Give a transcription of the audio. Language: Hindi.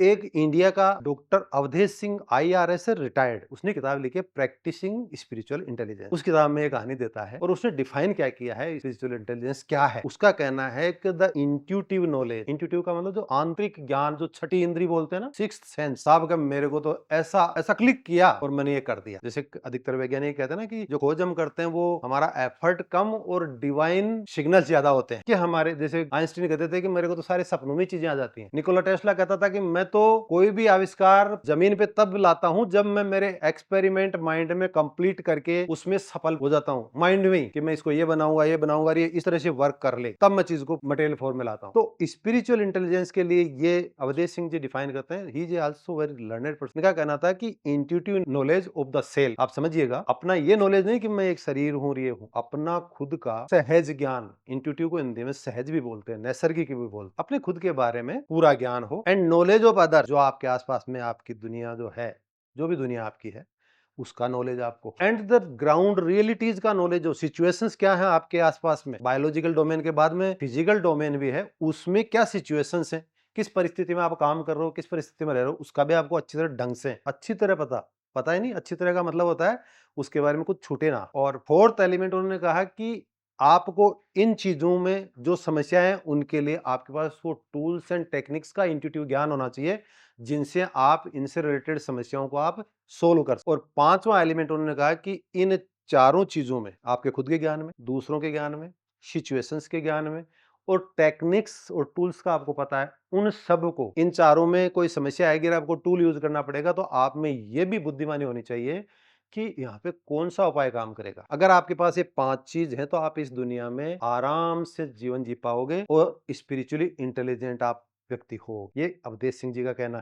एक इंडिया का डॉक्टर अवधेश सिंह आईआरएस से रिटायर्ड, उसने किताब लिखी है प्रैक्टिसिंग स्पिरिचुअल इंटेलिजेंस। उस किताब में एक कहानी देता है और उसने डिफाइन क्या किया है स्पिरिचुअल इंटेलिजेंस क्या है। उसका कहना है कि द इंट्यूटिव नॉलेज, इंट्यूटिव का मतलब जो आंतरिक ज्ञान, जो छठी इंद्री बोलते हैं ना, सिक्स्थ सेंस। साहब का मेरे को तो ऐसा ऐसा क्लिक किया और मैंने ये कर दिया। जैसे अधिकतर वैज्ञानिक कहते हैं ना कि जो खोज हम करते हैं वो हमारा एफर्ट कम और डिवाइन सिग्नल ज्यादा होते हैं। कि हमारे जैसे आइंस्टीन कहते थे कि मेरे को तो सारे सपनों में चीजें आ जाती हैं। निकोला टेस्ला कहता था कि मैं तो कोई भी आविष्कार जमीन पे तब लाता हूं जब मैं मेरे एक्सपेरिमेंट माइंड में कंप्लीट करके उसमें सफल हो जाता हूं, माइंड में कि मैं इसको ये बनाऊंगा ये इस तरह से वर्क कर ले, तब मैं चीज को मटेरियल फॉर्म में लाता हूं। तो स्पिरिचुअल इंटेलिजेंस के लिए ये अवधेश सिंह जी डिफाइन करते हैं। He is also very learned person. इनका कहना था कि intuitive knowledge of the cell. आप समझिएगा, अपना ये नॉलेज नहीं कि मैं एक शरीर हूं और ये हूं, अपना खुद का सहज ज्ञान। इंट्यूटिव को हिंदी में सहज भी बोलते हैं, नैसर्गिक भी बोलते हैं। अपने खुद के बारे में पूरा ज्ञान हो एंड नॉलेज ऑफ अदर, जो आपके आसपास में आपकी दुनिया जो है, जो भी दुनिया आपकी है उसका नॉलेज आपको, एंड द ग्राउंड रियलिटीज का नॉलेज, जो सिचुएशंस क्या है आपके आसपास में। बायोलॉजिकल डोमेन के बाद में फिजिकल डोमेन भी है, उसमें क्या सिचुएशंस है, किस परिस्थिति में आप काम कर रहे हो, किस परिस्थिति में रह रहे हो, उसका भी आपको अच्छी तरह ढंग से अच्छी तरह पता ही नहीं। अच्छी तरह का मतलब होता है उसके बारे में कुछ छूटे ना। और फोर्थ एलिमेंट उन्होंने कहा कि आपको इन चीजों में जो समस्या है उनके लिए आपके पास वो टूल्स एंड टेक्निक्स का इंट्यूटिव ज्ञान होना चाहिए जिनसे आप इनसे रिलेटेड समस्याओं को आप सोल्व कर। और पांचवा एलिमेंट उन्होंने कहा कि इन चारों चीजों में, आपके खुद के ज्ञान में, दूसरों के ज्ञान में, सिचुएशंस के ज्ञान में और टेक्निक्स और टूल्स का आपको पता है, उन सब को, इन चारों में कोई समस्या आएगी, आपको टूल यूज करना पड़ेगा, तो आप में ये भी बुद्धिमानी होनी चाहिए कि यहाँ पे कौन सा उपाय काम करेगा। अगर आपके पास ये पांच चीज है तो आप इस दुनिया में आराम से जीवन जी पाओगे और स्पिरिचुअली इंटेलिजेंट आप व्यक्ति हो। ये अवधेश सिंह जी का कहना है।